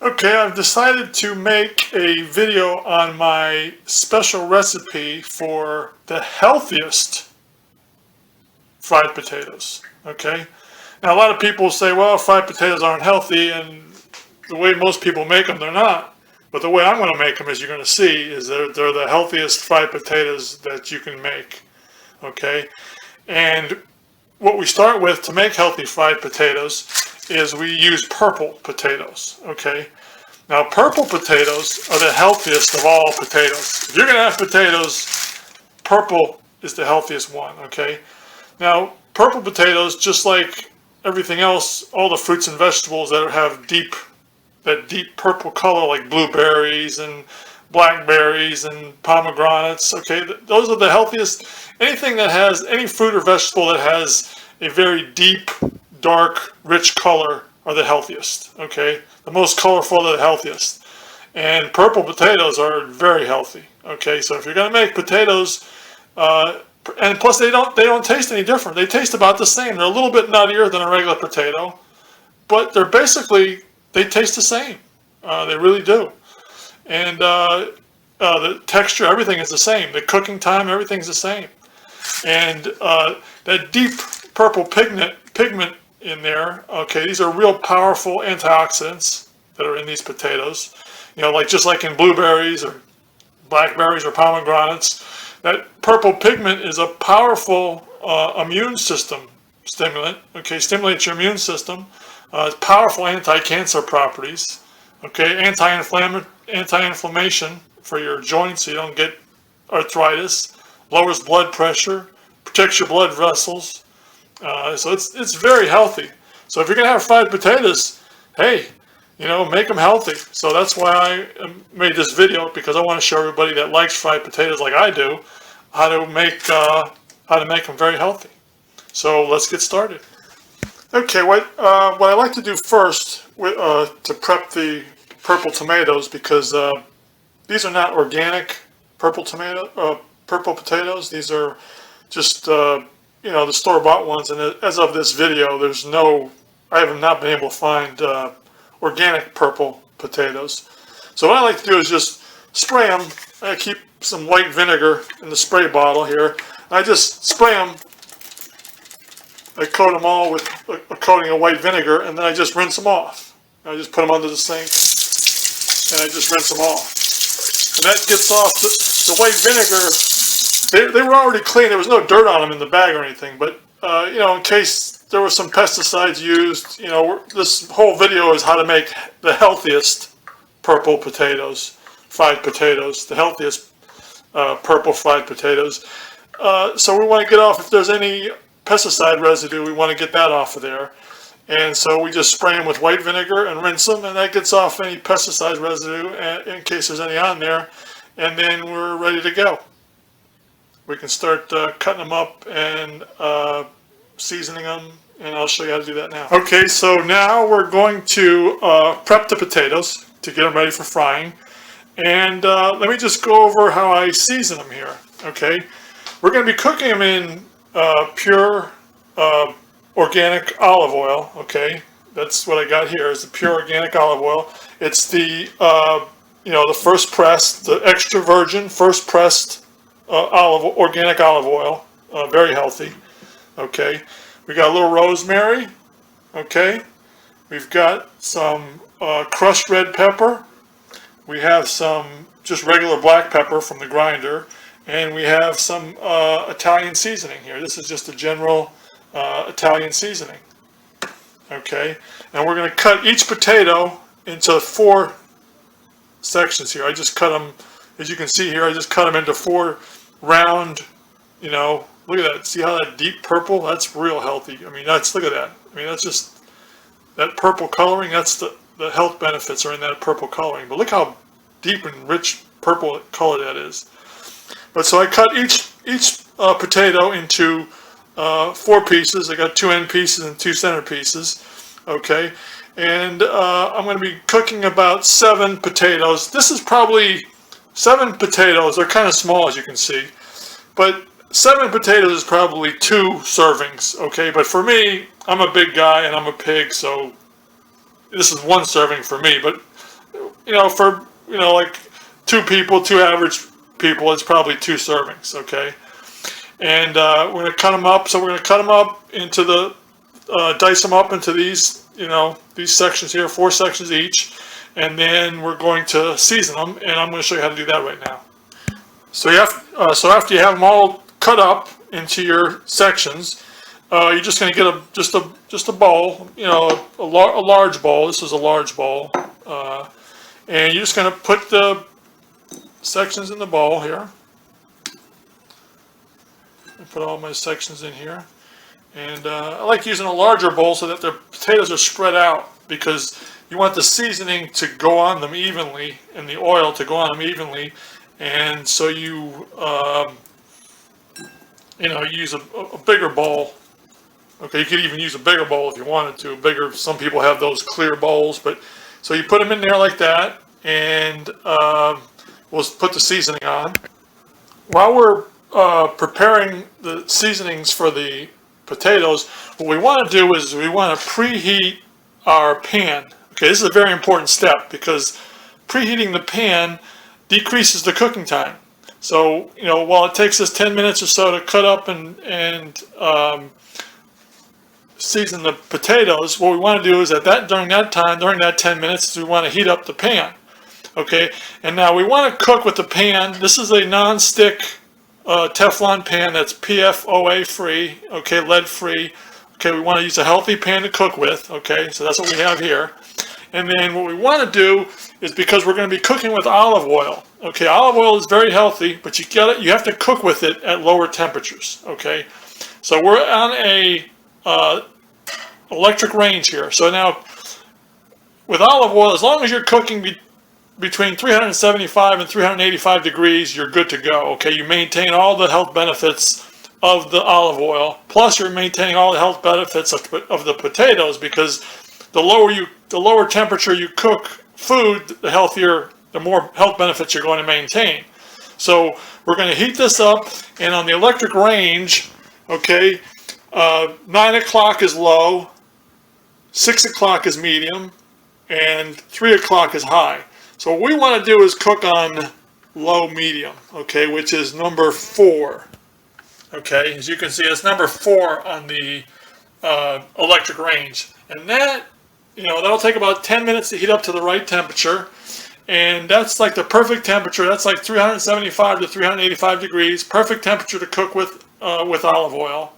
Okay, I've decided to make a video on my special recipe for the healthiest fried potatoes. Okay, now a lot of people say, well, fried potatoes aren't healthy, and the way most people make them, they're not. But the way I'm going to make them, as you're going to see, is they're the healthiest fried potatoes that you can make. Okay, and what we start with to make healthy fried potatoes is we use purple potatoes. Okay, now purple potatoes are the healthiest of all potatoes. If you're going to have potatoes, purple is the healthiest one. Okay, now purple potatoes, just like everything else, all the fruits and vegetables that have that deep purple color, like blueberries and blackberries and pomegranates. Okay, those are the healthiest. Anything that has any fruit or vegetable that has a very deep, dark, rich color are the healthiest. Okay, the most colorful are the healthiest. And purple potatoes are very healthy. Okay, so if you're going to make potatoes, and plus they don't taste any different. They taste about the same. They're a little bit nuttier than a regular potato, but they're basically, they taste the same. They really do. And the texture, everything is the same. The cooking time, everything's the same. And that deep purple pigment in there, okay, these are real powerful antioxidants that are in these potatoes. You know, just like in blueberries or blackberries or pomegranates, that purple pigment is a powerful immune system stimulant. Okay, stimulates your immune system. It's powerful anti-cancer properties. Okay, anti-inflammation for your joints so you don't get arthritis. Lowers blood pressure. Protects your blood vessels. So it's very healthy. So if you're gonna have fried potatoes, hey, you know, make them healthy. So that's why I made this video, because I want to show everybody that likes fried potatoes like I do how to make them very healthy. So let's get started. Okay, what I like to do first to prep the purple tomatoes, because these are not organic purple potatoes. These are just you know, the store-bought ones. And as of this video, I have not been able to find organic purple potatoes. So what I like to do is just spray them. I keep some white vinegar in the spray bottle here. I just spray them. I coat them all with a coating of white vinegar, and then I just rinse them off. I just put them under the sink, and I just rinse them off. And that gets off the white vinegar. They were already clean. There was no dirt on them in the bag or anything. But you know, in case there were some pesticides used, you know, this whole video is how to make the healthiest purple potatoes, fried potatoes, the healthiest purple fried potatoes. So we want to get off, if there's any pesticide residue, we want to get that off of there. And so we just spray them with white vinegar and rinse them, and that gets off any pesticide residue in case there's any on there. And then we're ready to go. We can start cutting them up and seasoning them, and I'll show you how to do that now. Okay, so now we're going to prep the potatoes to get them ready for frying. And let me just go over how I season them here. Okay, we're going to be cooking them in pure organic olive oil. Okay, that's what I got here, is the pure organic olive oil. It's the you know, the first pressed, the extra virgin first pressed organic olive oil, very healthy. Okay, we got a little rosemary. Okay, we've got some crushed red pepper. We have some just regular black pepper from the grinder, and we have some Italian seasoning here. This is just a general Italian seasoning. Okay, and we're going to cut each potato into 4 sections here. I just cut them, as you can see here, I just cut them into 4 round, you know, look at that. See how that deep purple, that's real healthy. I mean, look at that. I mean, that's just, that purple coloring, that's the health benefits are in that purple coloring. But look how deep and rich purple color that is. But so I cut each potato into 4 pieces. I got 2 end pieces and 2 center pieces. Okay, and I'm going to be cooking about 7 potatoes. This is probably 7 potatoes. They're kind of small, as you can see, but 7 potatoes is probably 2 servings. Okay, but for me, I'm a big guy and I'm a pig, so this is 1 serving for me. But for, like two average people, it's probably 2 servings, okay? And we're going to cut them up. So we're going to cut them up into dice them up into these, these sections here, 4 sections each. And then we're going to season them, and I'm going to show you how to do that right now. So so after you have them all cut up into your sections, you're just going to get just a bowl, a large bowl. This is a large bowl, and you're just going to put the sections in the bowl here. I put all my sections in here, and I like using a larger bowl so that the potatoes are spread out, because you want the seasoning to go on them evenly and the oil to go on them evenly, and so you use a bigger bowl. Okay, you could even use a bigger bowl if you wanted to. Bigger. Some people have those clear bowls, but so you put them in there like that, and we'll put the seasoning on. While we're preparing the seasonings for the potatoes, what we want to do is we want to preheat our pan. Okay, this is a very important step, because preheating the pan decreases the cooking time. So, while it takes us 10 minutes or so to cut up and season the potatoes, what we want to do is during that 10 minutes, we want to heat up the pan. Okay, and now we want to cook with the pan. This is a non-stick Teflon pan that's PFOA free, okay, lead free. Okay, we want to use a healthy pan to cook with. Okay, so that's what we have here. And then what we want to do is, because we're going to be cooking with olive oil. Okay, olive oil is very healthy, but you have to cook with it at lower temperatures. Okay, so we're on a electric range here. So now, with olive oil, as long as you're cooking between 375 and 385 degrees, you're good to go. Okay, you maintain all the health benefits of the olive oil, plus you're maintaining all the health benefits of the potatoes, because the lower temperature you cook food, the more health benefits you're going to maintain. So we're going to heat this up, and on the electric range, okay, 9 o'clock is low, 6 o'clock is medium, and 3 o'clock is high. So what we want to do is cook on low medium, okay, which is number 4. Okay, as you can see, it's number 4 on the electric range, and that'll take about 10 minutes to heat up to the right temperature, and that's like the perfect temperature. That's like 375 to 385 degrees, perfect temperature to cook with olive oil,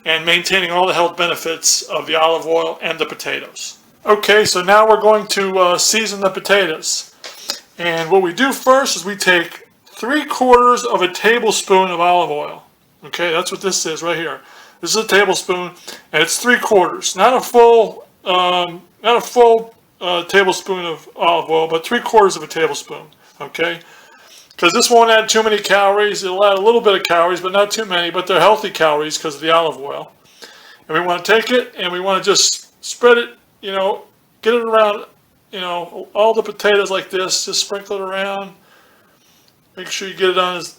and maintaining all the health benefits of the olive oil and the potatoes. Okay, so now we're going to season the potatoes, and what we do first is we take 3/4 of a tablespoon of olive oil. Okay, that's what this is right here. This is a tablespoon, and it's 3/4, not a full tablespoon of olive oil, but 3/4 of a tablespoon. Okay, because this won't add too many calories. It'll add a little bit of calories, but not too many. But they're healthy calories because of the olive oil. And we want to take it, and we want to just spread it. Get it around. All the potatoes like this. Just sprinkle it around. Make sure you get it on as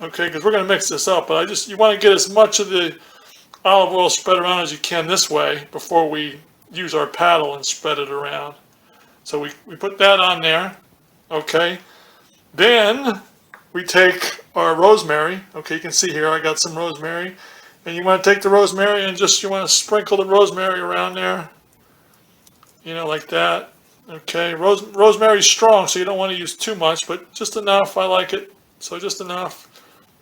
okay, because we're going to mix this up, but you want to get as much of the olive oil spread around as you can this way before we use our paddle and spread it around. So we put that on there, okay. Then we take our rosemary, okay, you can see here I got some rosemary, and you want to take the rosemary and you want to sprinkle the rosemary around there, like that, okay. Rosemary is strong, so you don't want to use too much, but just enough. I like it, so just enough.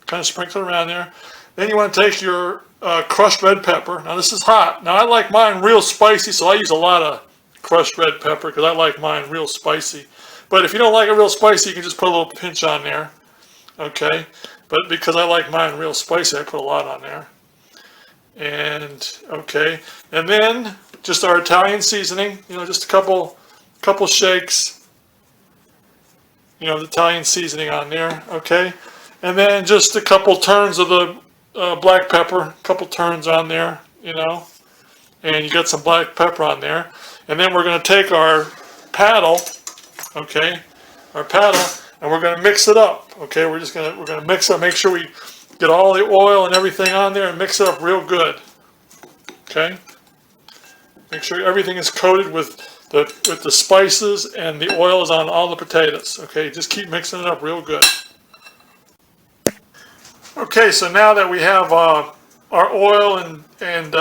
Kind of sprinkle it around there. Then you want to take your crushed red pepper. Now this is hot. Now I like mine real spicy, so I use a lot of crushed red pepper because I like mine real spicy. But if you don't like it real spicy, you can just put a little pinch on there. Okay. But because I like mine real spicy, I put a lot on there. And okay. And then just our Italian seasoning. Just a couple shakes. The Italian seasoning on there. Okay. And then just a couple turns of the black pepper, a couple turns on there, and you got some black pepper on there. And then we're going to take our paddle, okay, and we're going to mix it up, okay. We're going to mix it, make sure we get all the oil and everything on there and mix it up real good, okay. Make sure everything is coated with with the spices, and the oil is on all the potatoes. Okay, just keep mixing it up real good. Okay, so now that we have our oil and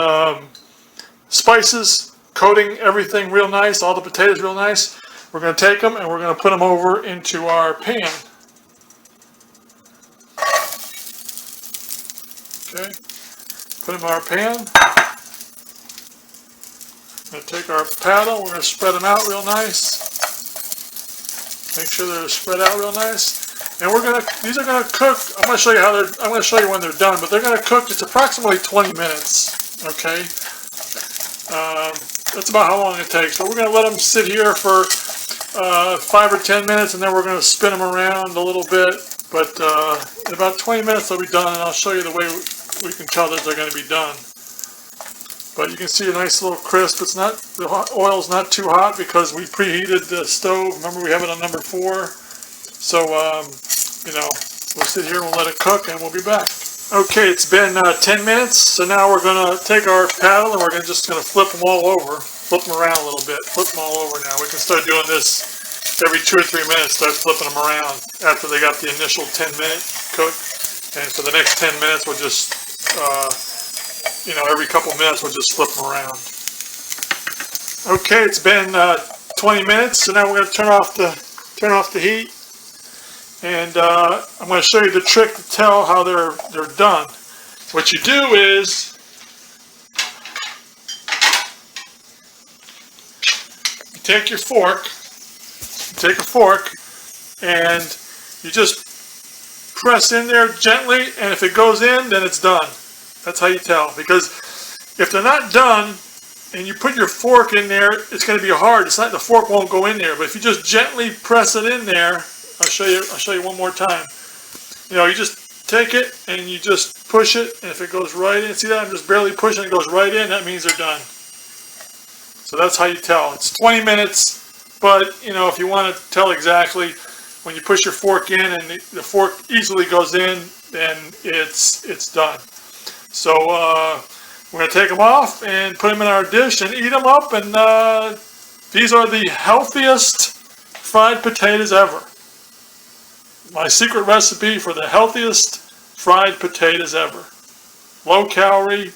spices coating everything real nice, all the potatoes real nice, we're going to take them and we're going to put them over into our pan. Okay, put them in our pan. We're going to take our paddle, we're going to spread them out real nice. Make sure they're spread out real nice. And these are gonna cook. I'm gonna show you when they're done, but they're gonna cook. It's approximately 20 minutes. Okay, that's about how long it takes. So we're gonna let them sit here for 5 or 10 minutes, and then we're gonna spin them around a little bit. But in about 20 minutes they'll be done, and I'll show you the way we can tell that they're gonna be done. But you can see a nice little crisp. The oil's not too hot because we preheated the stove. Remember, we have it on number 4. So, we'll sit here and we'll let it cook, and we'll be back. Okay, it's been 10 minutes. So now we're going to take our paddle and we're just going to flip them all over. Flip them around a little bit. Flip them all over now. We can start doing this every 2 or 3 minutes. Start flipping them around after they got the initial 10-minute cook. And for the next 10 minutes, we'll just... every couple minutes we'll just flip them around. Okay, it's been 20 minutes, so now we're going to turn off the heat, and I'm going to show you the trick to tell how they're done. What you do is you take a fork, and you just press in there gently, and if it goes in, then it's done. That's how you tell, because if they're not done and you put your fork in there, it's going to be hard. It's not, the fork won't go in there, but if you just gently press it in there, I'll show you one more time. You just take it and you just push it, and if it goes right in, see that I'm just barely pushing, it goes right in, that means they're done. So that's how you tell. It's 20 minutes, but if you want to tell exactly, when you push your fork in and the fork easily goes in, then it's done. So we're going to take them off and put them in our dish and eat them up. And these are the healthiest fried potatoes ever. My secret recipe for the healthiest fried potatoes ever. Low calorie,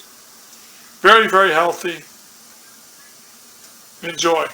very, very healthy. Enjoy.